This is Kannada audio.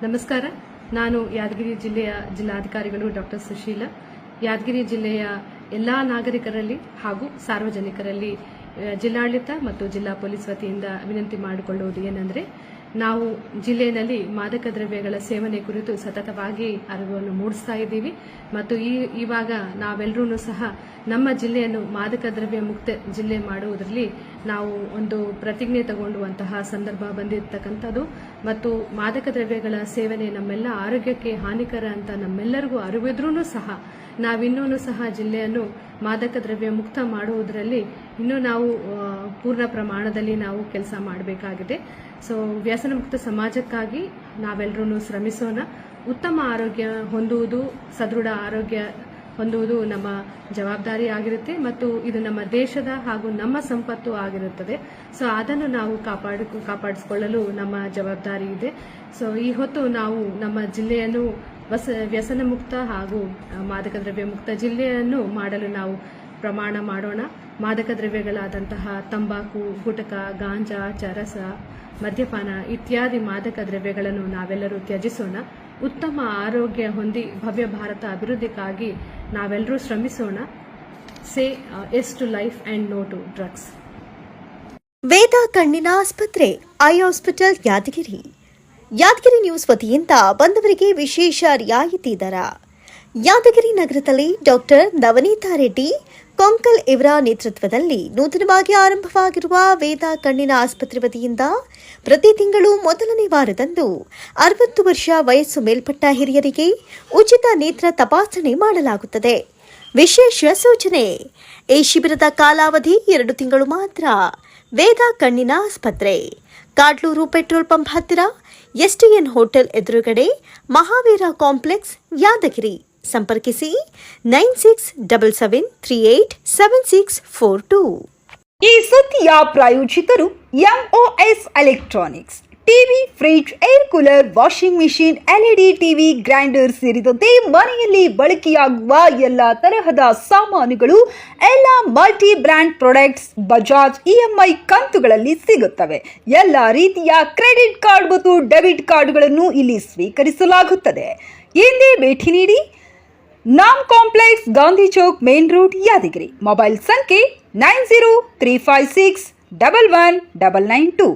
ನಮಸ್ಕಾರ. ನಾನು ಯಾದಗಿರಿ ಜಿಲ್ಲೆಯ ಜಿಲ್ಲಾಧಿಕಾರಿಗಳು ಡಾಕ್ಟರ್ ಸುಶೀಲಾ. ಯಾದಗಿರಿ ಜಿಲ್ಲೆಯ ಎಲ್ಲಾ ನಾಗರಿಕರಲ್ಲಿ ಹಾಗೂ ಸಾರ್ವಜನಿಕರಲ್ಲಿ ಜಿಲ್ಲಾಡಳಿತ ಮತ್ತು ಜಿಲ್ಲಾ ಪೊಲೀಸ್ ವತಿಯಿಂದ ವಿನಂತಿ ಮಾಡಿಕೊಳ್ಳುವುದು ಏನೆಂದರೆ, ನಾವು ಜಿಲ್ಲೆಯಲ್ಲಿ ಮಾದಕ ದ್ರವ್ಯಗಳ ಸೇವನೆ ಕುರಿತು ಸತತವಾಗಿ ಅರಿವನ್ನು ಮೂಡಿಸ್ತಾ ಇದ್ದೀವಿ ಮತ್ತು ಇವಾಗ ನಾವೆಲ್ಲರೂ ಸಹ ನಮ್ಮ ಜಿಲ್ಲೆಯನ್ನು ಮಾದಕ ದ್ರವ್ಯ ಮುಕ್ತ ಜಿಲ್ಲೆ ಮಾಡುವುದರಲ್ಲಿ ನಾವು ಒಂದು ಪ್ರತಿಜ್ಞೆ ತಗೊಂಡುವಂತಹ ಸಂದರ್ಭ ಬಂದಿರತಕ್ಕಂಥದ್ದು ಮತ್ತು ಮಾದಕ ದ್ರವ್ಯಗಳ ಸೇವನೆ ನಮ್ಮೆಲ್ಲ ಆರೋಗ್ಯಕ್ಕೆ ಹಾನಿಕರ ಅಂತ ನಮ್ಮೆಲ್ಲರಿಗೂ ಅರಿವಿದ್ರೂ ಸಹ ನಾವಿನ್ನೂ ಸಹ ಜಿಲ್ಲೆಯನ್ನು ಮಾದಕ ದ್ರವ್ಯ ಮುಕ್ತ ಮಾಡುವುದರಲ್ಲಿ ಇನ್ನೂ ನಾವು ಪೂರ್ಣ ಪ್ರಮಾಣದಲ್ಲಿ ನಾವು ಕೆಲಸ ಮಾಡಬೇಕಾಗಿದೆ. ಸೊ ವ್ಯಸನ ಮುಕ್ತ ಸಮಾಜಕ್ಕಾಗಿ ನಾವೆಲ್ಲರೂ ಶ್ರಮಿಸೋಣ. ಉತ್ತಮ ಆರೋಗ್ಯ ಹೊಂದುವುದು, ಸದೃಢ ಆರೋಗ್ಯ ಹೊಂದುವುದು ನಮ್ಮ ಜವಾಬ್ದಾರಿ ಆಗಿರುತ್ತೆ ಮತ್ತು ಇದು ನಮ್ಮ ದೇಶದ ಹಾಗೂ ನಮ್ಮ ಸಂಪತ್ತು ಆಗಿರುತ್ತದೆ. ಸೊ ಅದನ್ನು ನಾವು ಕಾಪಾಡಿಸಿಕೊಳ್ಳಲು ನಮ್ಮ ಜವಾಬ್ದಾರಿ ಇದೆ. ಸೊ ಈ ಹೊತ್ತು ನಾವು ನಮ್ಮ ಜಿಲ್ಲೆಯನ್ನು ವ್ಯಸನ ಮುಕ್ತ ಹಾಗೂ ಮಾದಕ ದ್ರವ್ಯ ಮುಕ್ತ ಜಿಲ್ಲೆಯನ್ನು ಮಾಡಲು ನಾವು ಪ್ರಮಾಣ ಮಾಡೋಣ. ಮಾದಕ ದ್ರವ್ಯಗಳಾದಂತಹ ತಂಬಾಕು, ಗುಟಕ, ಗಾಂಜಾ, ಚರಸ, ಮದ್ಯಪಾನ ಇತ್ಯಾದಿ ಮಾದಕ ದ್ರವ್ಯಗಳನ್ನು ನಾವೆಲ್ಲರೂ ತ್ಯಜಿಸೋಣ. ಉತ್ತಮ ಆರೋಗ್ಯ ಹೊಂದಿ ಭವ್ಯ ಭಾರತ ಅಭಿವೃದ್ಧಿಗಾಗಿ ನಾವೆಲ್ಲರೂ ಶ್ರಮಿಸೋಣ. Say yes to life and no to drugs. Veda ಕಣ್ಣಿನ ಆಸ್ಪತ್ರೆ, eye hospital Yadgir. Yadgir news ವತಿಯಿಂದ ಬಂದವರಿಗೆ ವಿಶೇಷ ರಿಯಾಯಿತಿ ದರ. ಯಾದಗಿರಿ ನಗರದಲ್ಲಿ ಡಾಕ್ಟರ್ ನವನೀತಾ ರೆಡ್ಡಿ ಕೊಂಕಲ್ ಇವರ ನೇತೃತ್ವದಲ್ಲಿ ನೂತನವಾಗಿ ಆರಂಭವಾಗಿರುವ ವೇದ ಕಣ್ಣಿನ ಆಸ್ಪತ್ರೆ ವತಿಯಿಂದ ಪ್ರತಿ ತಿಂಗಳು ಮೊದಲನೇ ವಾರದಂದು 60 ವರ್ಷ ವಯಸ್ಸು ಮೇಲ್ಪಟ್ಟ ಹಿರಿಯರಿಗೆ ಉಚಿತ ನೇತ್ರ ತಪಾಸಣೆ ಮಾಡಲಾಗುತ್ತದೆ. ವಿಶೇಷ ಸೂಚನೆ: ಈ ಶಿಬಿರದ ಕಾಲಾವಧಿ 2 ತಿಂಗಳು ಮಾತ್ರ. ವೇದ ಕಣ್ಣಿನ ಆಸ್ಪತ್ರೆ, ಕಾಡ್ಲೂರು ಪೆಟ್ರೋಲ್ ಪಂಪ್ ಹತ್ತಿರ, ಎಸ್ಟಿಎನ್ ಹೋಟೆಲ್ ಎದುರುಗಡೆ, ಮಹಾವೀರ ಕಾಂಪ್ಲೆಕ್ಸ್, ಯಾದಗಿರಿ. ಸಂಪರ್ಕಿಸಿ 9677387642. ಈ ಸುದ್ದಿಯ ಪ್ರಾಯೋಜಕರು MOS electronics. TV, fridge, air cooler, washing machine, LED TV, grinder ಸೇರಿದಂತೆ ಮನೆಯಲ್ಲಿ ಬಳಕೆಯಾಗುವ ಎಲ್ಲ ತರಹದ ಸಾಮಾನುಗಳು, ಎಲ್ಲ multi brand products Bajaj EMI ಕಂತುಗಳಲ್ಲಿ ಸಿಗುತ್ತವೆ. ಎಲ್ಲ ರೀತಿಯ ಕ್ರೆಡಿಟ್ ಕಾರ್ಡ್ ಮತ್ತು ಡೆಬಿಟ್ ಕಾರ್ಡ್ಗಳನ್ನು ಇಲ್ಲಿ ಸ್ವೀಕರಿಸಲಾಗುತ್ತದೆ. ಎಂದೇ ಭೇಟಿ ನೀಡಿ. ನಾಮ್ complex, Gandhi Chowk, main road, Yadgir. Mobile ಸಂಖ್ಯೆ 9035611992.